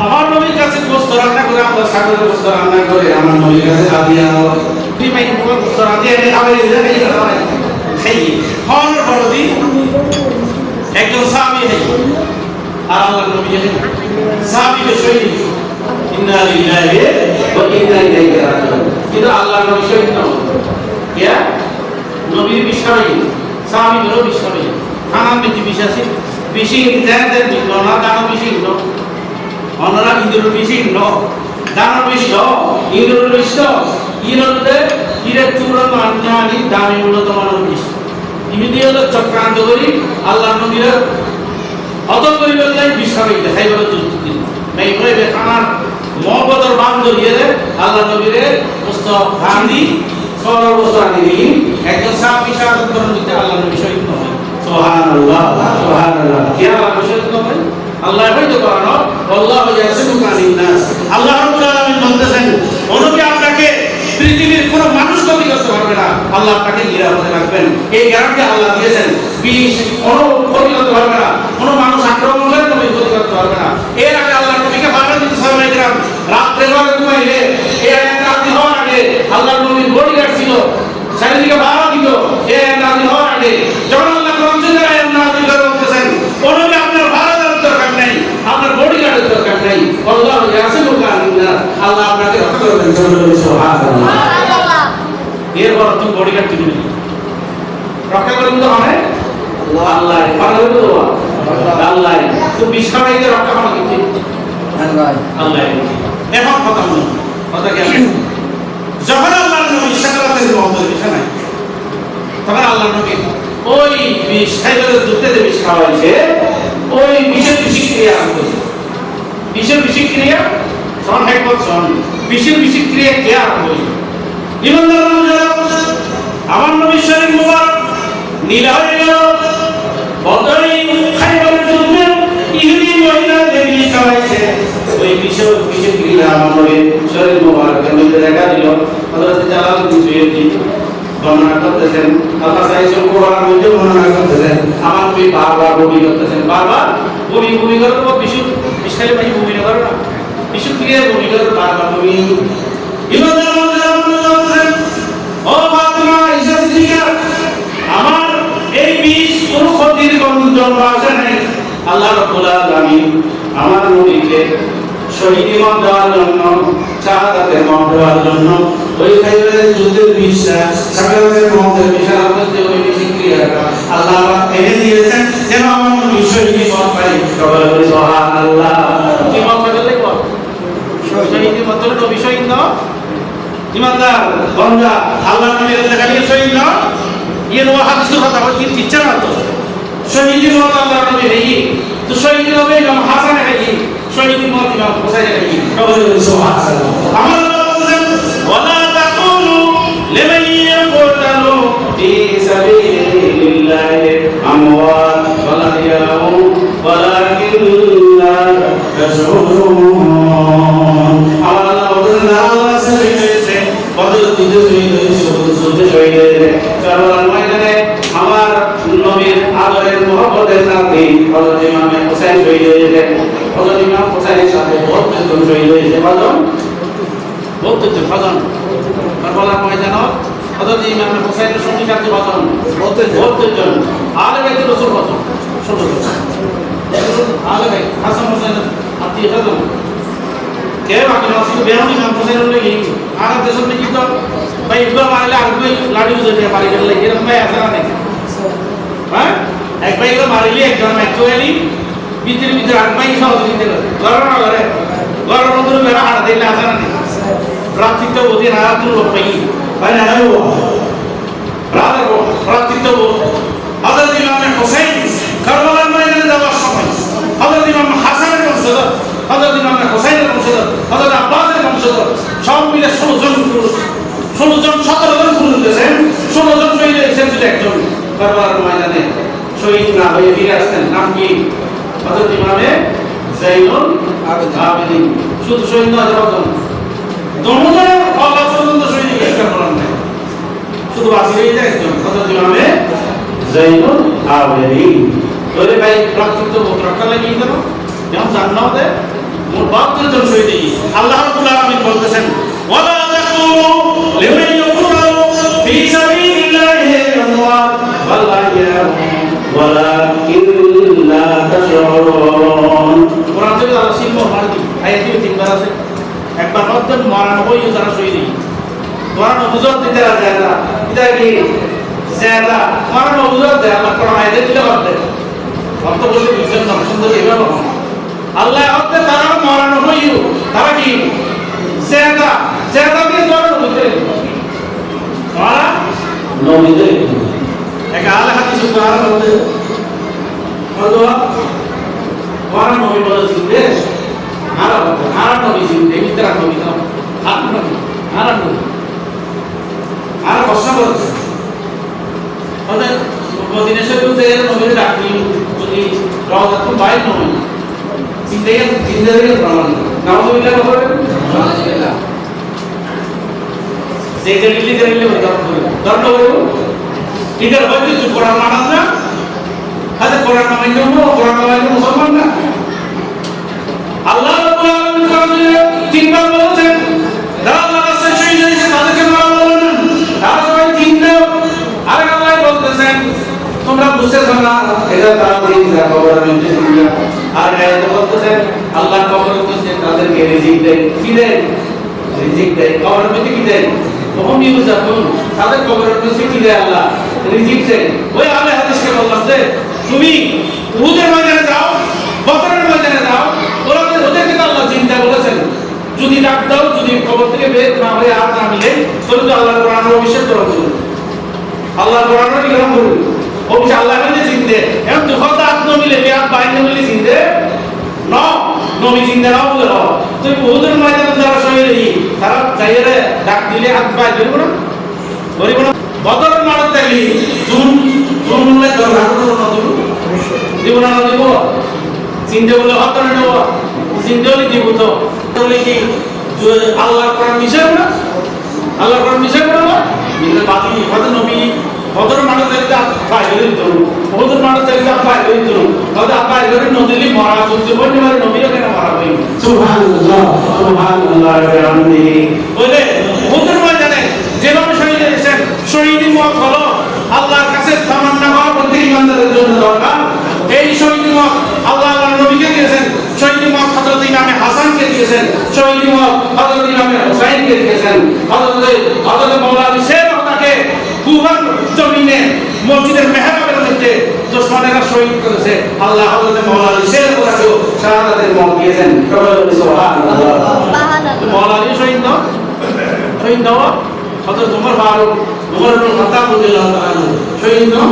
আমার নবীর কাছে গোশত রান্না করে, আমরা ছাগলের গোশত রান্না করে আমার নবীর কাছে আদিয়া ডিমাই গোশত আদিয়া আবার খাই হন ফরদি একজন সাহাবী খাই আর আল্লাহর নবী সাহাবী শহীদ ইন্না লিল্লাহি ওয়া ইন্না ইলাইহি রাজিউন। কিন্তু আল্লাহর নবী শহীদ নয়, ইয়া নবীর বিষয় সাহাবীরও বিষয় খানার বেশি বিশ্বাসী বেশি জানতেন না দানো বেশি ন অনরা ইন্দ্র বেশি ন দানো বেশি ন ইন্দ্র বেশি ন ইরতে ইরে চূড়া মাননি দামি উন্নত মানের বেশি ইমিদি হলো চক্রান্ত করি আল্লাহর নবীর অত পরিবর্তন বিষয় দেখাইবার যুক্তি নাই বলে খানার মহব্বতের বান ধরিয়ে আল্লাহ নবীরে মুস্তাফা গান্ধী সর্বসানি একজন সাহাবী শাহাদাত বরণ করতে আল্লাহ নবী শহীদ হয়। সুবহানাল্লাহ সুবহানাল্লাহ। কি আল্লাহ শহীদ হয়? আল্লাহ হয়তো করানো আল্লাহু ইয়াসিমুকা মিনান নাস। আল্লাহ রাব্বুল আলামিন বলতেছেন ওনকে আপনাকে পৃথিবীর কোনো মানুষ ক্ষতি করতে পারবে না, আল্লাহ আপনাকে নিরাপদে রাখবেন। এই গ্যারান্টি আল্লাহ দিয়েছেন। বিষ কোনো ক্ষতি করতে পারবে না, কোনো মানুষ আক্রমণ করে কোনো ক্ষতি করতে পারবে না। এর আগে আল্লাহ নবীকে বারবার দিতে সাহাবায়ে কেরাম রাতে ঘরে ঘুমাইলে এই আয়াত রাতে হওয়ার আগে আল্লাহ নবীর বডিগার্ড ছিল চারিদিকে বারবার দিত। এই আয়াত রাতে হওয়ার আগে যখন আল্লাহ কোরআন শরীফের আয়াত নাযিল করে বলতেছেন ওনকে আপনার বারাদার দরকার নাই, আপনার বডিগার্ডের দরকার নাই, আল্লাহু ইয়াসিমুকা মিনান নাস। আল্লাহ আপনাকে রক্ষা করবেন। সুবহানাল্লাহ। এরপর তুমি বডিগার্ড দিবি রক্ষা করবেন তো হয় আল্লাহ পারবে তো আল্লাহ তো বিশ্ববাইকে রক্ষা করা কি আল্লাহ। এখন কথা বলুন কথা কি যখন আল্লাহর নবী সাকারাতের মহব্বত বিছানায় তখন আল্লাহর নবী ওই বিষ খাইবার দুধে যে বিষ খাওয়াইছে ওই বিষের বিষক্রিয়া হচ্ছে। বিষের বিষক্রিয়া সন এক বছর বিষের বিষক্রিয়া কে আরম্ভ হয়েছে। আমার নবী শরীফ মুবারক নীলা হয়ে গেল বদরি খাইবারের যুদ্ধে ইহুদি মহিলা দেবী খাওয়াইছে ওই বিষক্রিয়া আমার নবী শরীফ মুবারকের মধ্যে দেখা দিল। হযরত জালালউদ্দিন সুয়ুতী বর্ণনা করতেছেন, আল্লাহ সাইয়্যিদুল কুরআনের মধ্যে বর্ণনা করতেছেন আমার নবী বারবার বমি করতেছেন, বারবার বমি করব বিষখালী ভাই বমি না করো না বিষক্রিয়া বমি করো বারবার বমি। ইমানদার বলতেছেন ও ফাতিমা ঈসা সিদ্দিকা আমার এই বিষ কোনো ক্ষতির জন্য আসে নাই। আল্লাহ রাব্বুল আলামিন আমার নবীকে শহীদি মত দেওয়ার জন্য শাহাদাতের মত দেওয়ার জন্য ওই খাইবারের যুদ্ধের বিষটা সাকারাতের মতের বিষয়ের মধ্যে ওই বিষক্রিয়াটা আল্লাহ এনে দিয়েছেন যেন আমার নবী শহীদি মত পাই। সবাই বলি সুবহানাল্লাহ। কি মত পেলে কর শহীদি মত হলো নবী শহীদ না ইমানদার বন্ধা আল্লাহ নবীর দেখালিয়ে শহীদ না ये नो हादिस কথা বলছি ইচ্ছা না তো শহীদি মত আল্লাহ নবী নেই তো শহীদি হবে ইমাম হাসান নেই শহীদি মত ইমাম হোসেন নেই। সবাই বলি সুবহানাল্লাহ। আমার আল্লাহ বলেন ওয়ালা তাকুলু লিমান ইয়াকুতালু ফি সাবিলিল্লাহি আমওয়াত ওয়ালাকিয়াহু ওয়ালাকিন্না তাশউরুন। আমার আল্লাহ বলেন আল্লাহ সহিছে বদর যুদ্ধে শহীদ হয়েছে, যুদ্ধে শহীদ হয়েছে কারবালার ময়দানে আমার নবীর আদরের মহব্বতের নাতি হযরত ইমাম হোসেন শহীদ হয়েছে। হযরত ইমাম হোসেনের সাথে 72 জন শহীদ হয়েছে। কজন? 72 জন। কজন? কারবালার ময়দানে হযরত ইমাম হোসেনের সঙ্গে সাথে কজন? 72 জন। আলে বাইতুর রাসূল কজন? 16 জন। আলে বাইত হাসান হোসেন আত্মীয় কজন? কে বাকি রাসূল বেরোনি ইমাম হোসেনের লাগি আর দেশের লাগি তো ভাই ইবলা মারলে আর কই লাড়ি উজে পারি গেল এরকম ভাই আছে না নাকি? হ্যাঁ এক ভাই তো মারিলে একজন অ্যাকচুয়ালি ভিতরে আর ভাই সহযোগিতা করে গরম না করে গরম মধ্যে মেরা হাড় দিলে আছে না নাকি? প্রার্থিত ওদি রাত লোক পাই ভাই না ও রাত প্রার্থিত হযরত ইমাম হোসেন কারবালার ময়দানে যাওয়ার সময় হযরত ইমাম হাসানের বংশধর হযরত ইমাম হোসেনের বংশধর হযরত আব্বাসের বংশধর সব মিলে 16 জন 17 জন পুরুষ হয়েছেন। 16 জন শহীদ হয়েছেন শুধু একজন কারবালার ময়দানে শহীদ না হয়ে ফিরে আসতেন। নাম কি? হযরত ইমামে যায়নুল আবেদিন। শুধু শহীদ না হযরত দুজনের আল্লাহ পর্যন্ত শহীদ হয়ে কারবালার ময়দানে শুধু বাঁচি রয়ে যায় একজন হযরত ইমামে যায়নুল আবেদিন। ওরে ভাই প্রাকৃতিক রক্ষা লাগিয়ে দেব যেমন জান্নাতে মোট 72 জন শহীদ। আল্লাহ রাব্বুল আলামিন বলতেছেন ওয়ালা তাকুলু লিমান ইউকতালু ফি সাবিলিল্লাহি আমওয়াত বাল আহইয়াউন ওয়ালাকিন লা তাশউরুন। কোরআন থেকে আল্লাহ সিম্বল মারদি আয়াতে তিনবার আছে। একবার হচ্ছে মারানো হইও যারা শহীদ। মারানো বুঝত দিতে আছে না এটা কি জায়গা মারানো বুঝত দেয় আল্লাহ কোরআন আয়াতে দিলে বলতে অর্থ বলতে বুঝছেন না সুন্দর এইভাবে আল্লাহ অর্থে তারা মারানো হইও তারা কি জায়গা জায়গা দিয়ে মারানো বুঝতে মারা নবীতে এক আলে হাদিস মারানো বলতে অথবা মারা নবী বলেছেন যে হারা নবী জিন্দে মিত্রা নবী না হারা নবী আর প্রশ্ন করছে ওদের মদিনা শরীফে এর নবীর ডাকি যদি রওজা তো বাইর নয় জিন্দেগি প্রমাণ নাউজুবিল্লাহ বলেন নাউজুবিল্লাহ যে যে দিল্লি দিল্লি দন্ড করব ঠিক আছে হয়তো তুই কোরআন মানাস না আচ্ছা কোরআন মানাইও না কোরআন মানাইও মুসলমান না আল্লাহ রাব্বুল আলামিন কোরআনে তিনবার বলেছেন যারা আল্লাহর রাস্তায় শহীদ হয়েছে তাদেরকে মারা বলেন তারা সবাই জিন্দা। আর আল্লাহ বলতেছেন তোমরা বুঝতেছো না এটা তারা জিন্দা কবরের মধ্যে জিন্দা। আর আয়াতে বলতেছেন আল্লাহ কবরের মধ্যে তাদেরকে রিজিক দেয়। কি দেয়? রিজিক দেয়। কবরের মধ্যে কি দেয়? তখন ইউজাকুন তাদের কবরের মধ্যে কি দেয়? আল্লাহ রিজিক দেয়। ওই আলে হাদিসকে বললাম যে তুমি উহুদের ময়দানে যাও বদরের ময়দানে যাও ওদেরকে তো আল্লাহ জিন্দা বলেছেন। যদি ডাক দাও যদি কবর থেকে বের না হয়ে আর না মিলে তাহলে তো আল্লাহর কোরআন অভিষেক করা উচিত। আল্লাহর কোরআন কি গ্রহণ করবে অভিষেক আল্লাহ মিলে জিন্দে এখন তো কথা আত্ম মিলে বেয়াত বাইরে মিলে জিন্দে ন নবী জিন্দে নাও বলে হ তুই বহুদের ময়দানে যারা শহীদ হই তারা যাইরে ডাক দিলে হাত পায় ধরব না ধরিব না। বদরের মাঠে দেখলি জুন জুন বলে ধর হাত না দিব না দিব চিন্তা বলে হত না দেব চিন্তা হলে দিব তো তাহলে কি আল্লাহর কোরআন মিশে না আল্লাহর কোরআন মিশে না মিলে বাকি হয়তো নবী বদর মাঠে দেখতে বাইরে দিত বদর মাঠে দেখতে বাইরে দিত হয়তো বাইরে নদীলি মরা চলছে বলতে পারে নবীও কেন মরা হই সুবহানাল্লাহ সুবহানাল্লাহ বিহামদি বলে বদর ময়দানে যেভাবে শহীদ হয়েছেন শহীদি মুখ হলো আল্লাহর কাছে তামান্না হওয়া প্রত্যেক ইমানদারের জন্য দরকার। এই শহীদি মুখ আল্লাহ আল্লাহর নবীকে দিয়েছেন। শহীদি মুখ হযরত ইমামে হাসানকে দিয়েছেন। শহীদি মুখ হযরত ইমামে হুসাইনকে দিয়েছেন। হযরত মাওলানা আলী শের ওনাকে কুফার জমিনে মসজিদের মেহরাবের মধ্যে দুশমনেরা শহীদ করেছে। আল্লাহ হযরত মাওলানা আলী শের ওনাকে শাহাদাতের মুখ দিয়েছেন। সুবহানাল্লাহ মাওলানা আলী শহীদ দাও শহীদ দাও হযরত ওমর ফারুক ওমর ইবনে খাত্তাব রাদিয়াল্লাহু তাআলা শহীদ দাও